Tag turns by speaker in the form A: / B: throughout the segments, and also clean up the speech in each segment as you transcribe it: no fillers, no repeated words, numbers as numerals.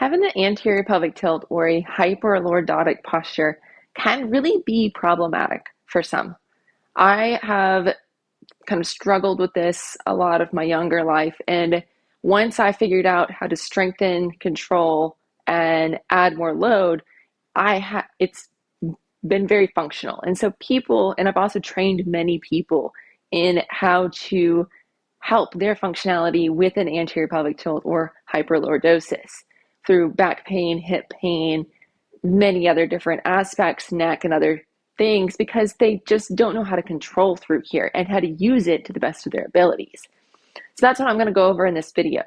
A: Having an anterior pelvic tilt or a hyperlordotic posture can really be problematic for some. I have kind of struggled with this a lot of my younger life, and once I figured out how to strengthen, control, and add more load, it's been very functional. And so people, and I've also trained many people in how to help their functionality with an anterior pelvic tilt or hyperlordosis through back pain, hip pain, many other different aspects, neck and other things, because they just don't know how to control through here and how to use it to the best of their abilities. So that's what I'm going to go over in this video,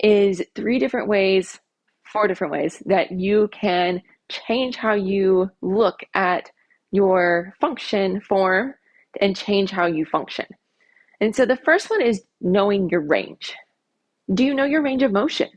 A: is 4 different ways that you can change how you look at your function form and change how you function. And so the first one is knowing your range. Do you know your range of motion?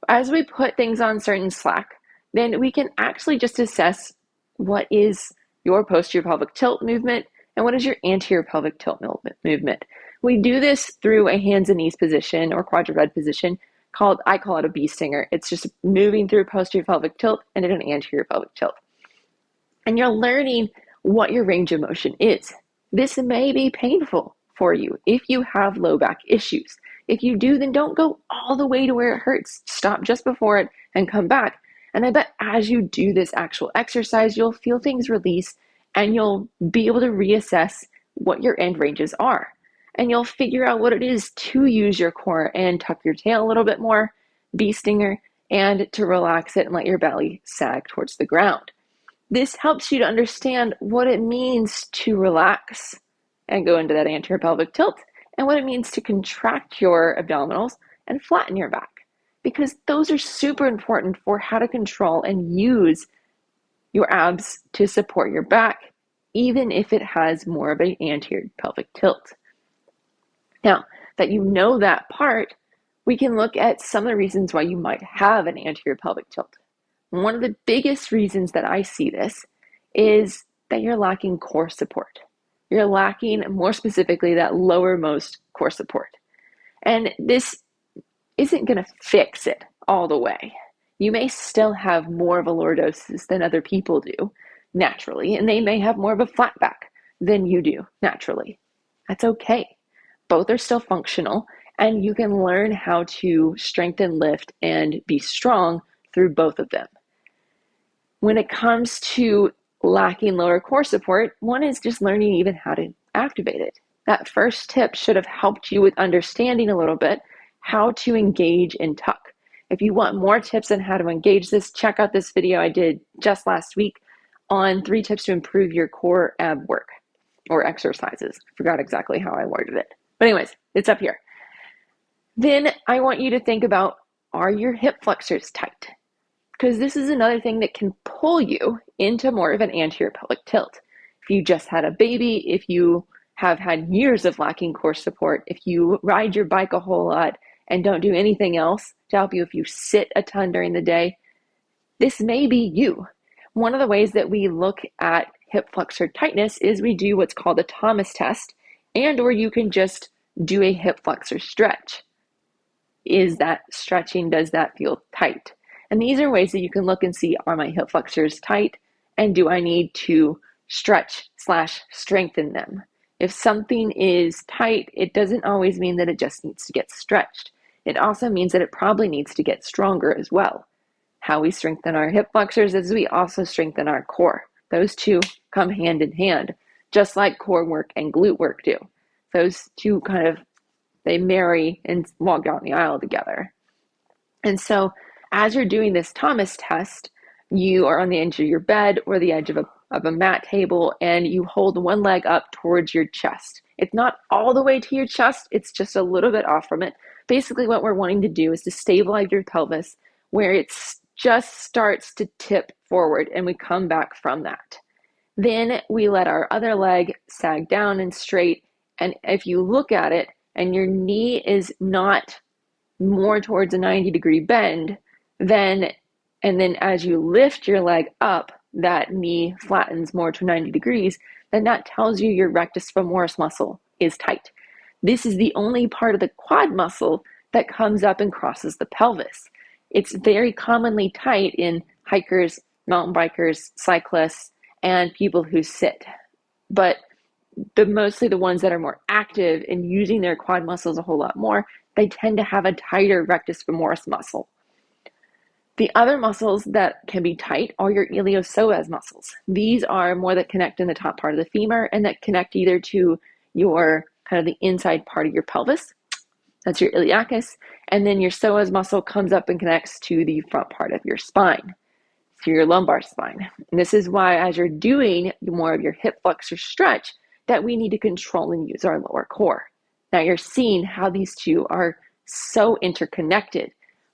A: As we put things on certain slack, then we can actually just assess what is your posterior pelvic tilt movement and what is your anterior pelvic tilt movement. We do this through a hands and knees position or quadruped position I call it a bee stinger. It's just moving through posterior pelvic tilt and in an anterior pelvic tilt. And you're learning what your range of motion is. This may be painful for you if you have low back issues. If you do, then don't go all the way to where it hurts. Stop just before it and come back. And I bet as you do this actual exercise, you'll feel things release and you'll be able to reassess what your end ranges are. And you'll figure out what it is to use your core and tuck your tail a little bit more, bee stinger, and to relax it and let your belly sag towards the ground. This helps you to understand what it means to relax and go into that anterior pelvic tilt, and what it means to contract your abdominals and flatten your back, because those are super important for how to control and use your abs to support your back, even if it has more of an anterior pelvic tilt. Now that you know that part, we can look at some of the reasons why you might have an anterior pelvic tilt. One of the biggest reasons that I see this is that you're lacking core support. You're lacking, more specifically, that lowermost core support. And this isn't going to fix it all the way. You may still have more of a lordosis than other people do naturally, and they may have more of a flat back than you do naturally. That's okay. Both are still functional, and you can learn how to strengthen, lift, and be strong through both of them. When it comes to lacking lower core support, one is just learning even how to activate it. That first tip should have helped you with understanding a little bit how to engage and tuck. If you want more tips on how to engage this, check out this video I did just last week on 3 tips to improve your core ab work or exercises. I forgot exactly how I worded it. But anyways, it's up here. Then I want you to think about, are your hip flexors tight? Because this is another thing that can pull you into more of an anterior pelvic tilt. If you just had a baby, if you have had years of lacking core support, if you ride your bike a whole lot and don't do anything else to help you, if you sit a ton during the day, this may be you. One of the ways that we look at hip flexor tightness is we do what's called a Thomas test, and or you can just do a hip flexor stretch. Is that stretching? Does that feel tight? And these are ways that you can look and see, are my hip flexors tight? And do I need to stretch/strengthen them? If something is tight, it doesn't always mean that it just needs to get stretched. It also means that it probably needs to get stronger as well. How we strengthen our hip flexors is we also strengthen our core. Those two come hand in hand, just like core work and glute work do. Those two they marry and walk down the aisle together. And so as you're doing this Thomas test, you are on the edge of your bed or the edge of a mat table, and you hold one leg up towards your chest. It's not all the way to your chest, it's just a little bit off from it. Basically what we're wanting to do is to stabilize your pelvis where it just starts to tip forward, and we come back from that. Then we let our other leg sag down and straight, and if you look at it and your knee is not more towards a 90-degree bend, and then as you lift your leg up, that knee flattens more to 90 degrees, then that tells you your rectus femoris muscle is tight. This is the only part of the quad muscle that comes up and crosses the pelvis. It's very commonly tight in hikers, mountain bikers, cyclists, and people who sit. But mostly the ones that are more active and using their quad muscles a whole lot more, they tend to have a tighter rectus femoris muscle. The other muscles that can be tight are your iliopsoas muscles. These are more that connect in the top part of the femur and that connect either to your kind of the inside part of your pelvis. That's your iliacus. And then your psoas muscle comes up and connects to the front part of your spine, to your lumbar spine. And this is why as you're doing more of your hip flexor stretch, that we need to control and use our lower core. Now you're seeing how these two are so interconnected,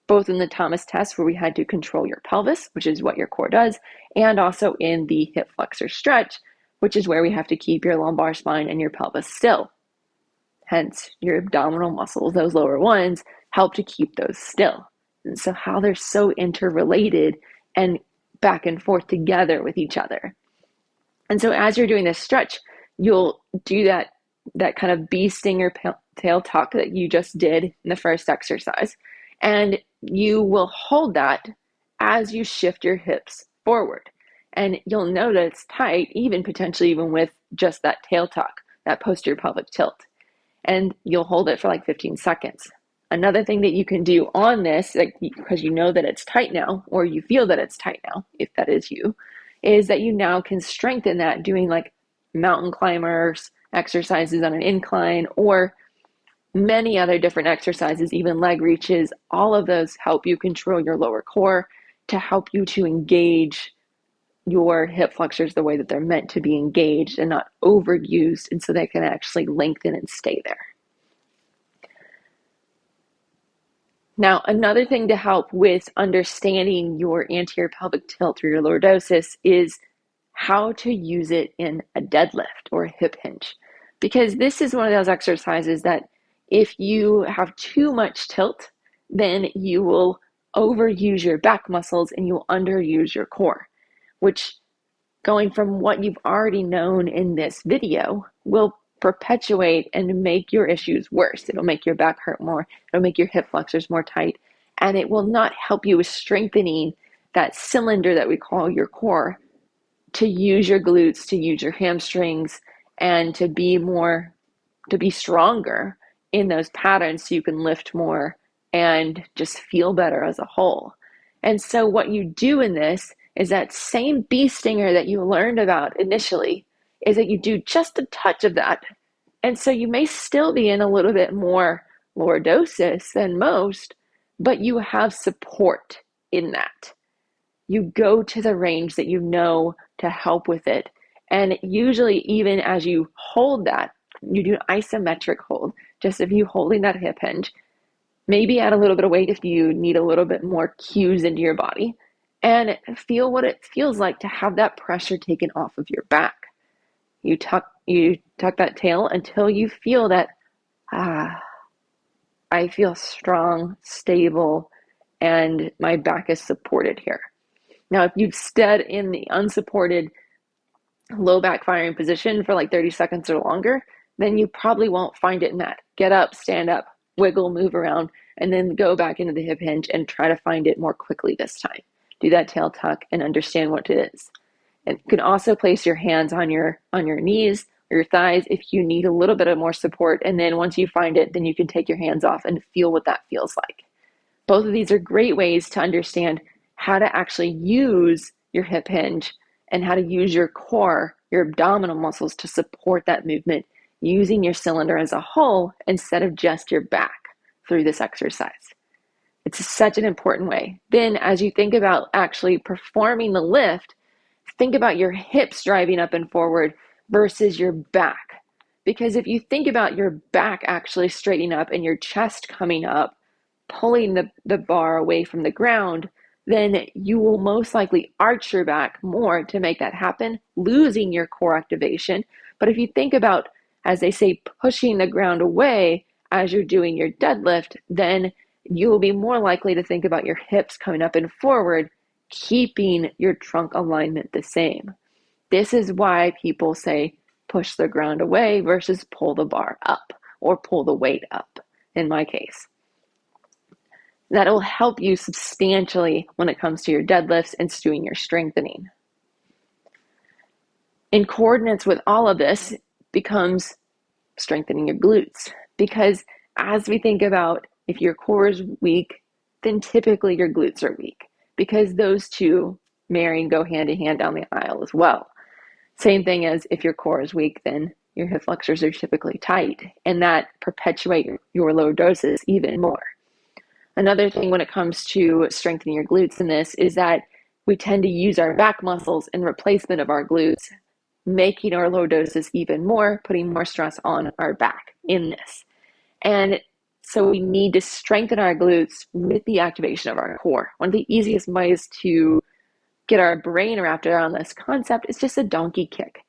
A: both in the Thomas test where we had to control your pelvis, which is what your core does, and also in the hip flexor stretch, which is where we have to keep your lumbar spine and your pelvis still. Hence, your abdominal muscles, those lower ones, help to keep those still. And so how they're so interrelated and back and forth together with each other. And so as you're doing this stretch, you'll do that kind of bee stinger tail tuck that you just did in the first exercise. And you will hold that as you shift your hips forward. And you'll know that it's tight, potentially even with just that tail tuck, that posterior pelvic tilt. And you'll hold it for like 15 seconds. Another thing that you can do on this, because you know that it's tight now, or you feel that it's tight now, if that is you, is that you now can strengthen that doing like mountain climbers exercises on an incline, or many other different exercises, even leg reaches. All of those help you control your lower core to help you to engage your hip flexors the way that they're meant to be engaged and not overused, and so they can actually lengthen and stay there. Now, another thing to help with understanding your anterior pelvic tilt or your lordosis is how to use it in a deadlift or a hip hinge. Because this is one of those exercises that if you have too much tilt, then you will overuse your back muscles and you'll underuse your core, which, going from what you've already known in this video, will perpetuate and make your issues worse. It'll make your back hurt more. It'll make your hip flexors more tight. And it will not help you with strengthening that cylinder that we call your core, to use your glutes, to use your hamstrings, and to be stronger in those patterns so you can lift more and just feel better as a whole. And so what you do in this is that same bee stinger that you learned about initially, is that you do just a touch of that. And so you may still be in a little bit more lordosis than most, but you have support in that. You go to the range that you know to help with it. And usually even as you hold that, you do an isometric hold, just if you holding that hip hinge, maybe add a little bit of weight if you need a little bit more cues into your body, and feel what it feels like to have that pressure taken off of your back. You tuck that tail until you feel that, I feel strong, stable, and my back is supported here. Now, if you've stood in the unsupported low back firing position for like 30 seconds or longer, then you probably won't find it in that. Get up, stand up, wiggle, move around, and then go back into the hip hinge and try to find it more quickly this time. Do that tail tuck and understand what it is. And you can also place your hands on your knees or your thighs if you need a little bit of more support. And then once you find it, then you can take your hands off and feel what that feels like. Both of these are great ways to understand how to actually use your hip hinge and how to use your core, your abdominal muscles, to support that movement using your cylinder as a whole instead of just your back through this exercise. It's such an important way. Then as you think about actually performing the lift, think about your hips driving up and forward versus your back. Because if you think about your back actually straightening up and your chest coming up, pulling the bar away from the ground, then you will most likely arch your back more to make that happen, losing your core activation. But if you think about, as they say, pushing the ground away as you're doing your deadlift, then you will be more likely to think about your hips coming up and forward, keeping your trunk alignment the same. This is why people say push the ground away versus pull the bar up or pull the weight up, in my case. That'll help you substantially when it comes to your deadlifts and doing your strengthening. In coordinates with all of this becomes strengthening your glutes, because as we think about if your core is weak, then typically your glutes are weak, because those two marry and go hand in hand down the aisle as well. Same thing as if your core is weak, then your hip flexors are typically tight, and that perpetuate your lordosis even more. Another thing when it comes to strengthening your glutes in this is that we tend to use our back muscles in replacement of our glutes, making our lordosis even more, putting more stress on our back in this. And so we need to strengthen our glutes with the activation of our core. One of the easiest ways to get our brain wrapped around this concept is just a donkey kick.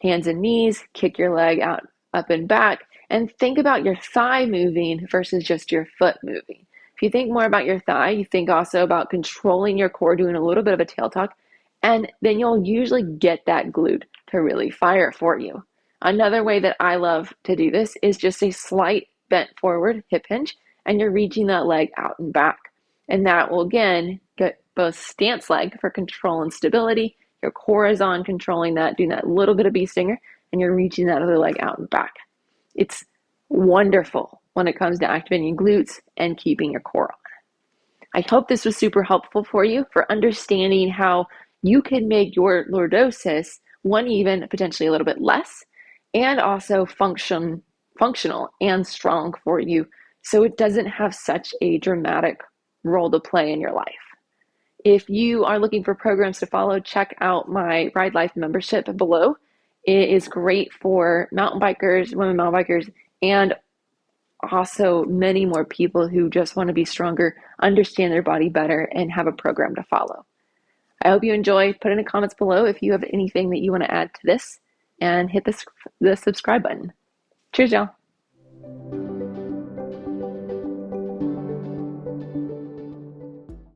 A: Hands and knees, kick your leg out, up and back, and think about your thigh moving versus just your foot moving. If you think more about your thigh, you think also about controlling your core, doing a little bit of a tail tuck, and then you'll usually get that glute to really fire for you. Another way that I love to do this is just a slight bent forward hip hinge, and you're reaching that leg out and back. And that will again get both stance leg for control and stability. Your core is on controlling that, doing that little bit of bee stinger, and you're reaching that other leg out and back. It's wonderful when it comes to activating glutes and keeping your core on. I hope this was super helpful for you for understanding how you can make your lordosis one even potentially a little bit less, and also functional and strong for you, so it doesn't have such a dramatic role to play in your life. If you are looking for programs to follow, check out my Ride Life membership below. It is great for mountain bikers, women mountain bikers, and also many more people who just want to be stronger, understand their body better, and have a program to follow. I hope you enjoy. Put in the comments below if you have anything that you want to add to this, and hit the subscribe button. Cheers, y'all.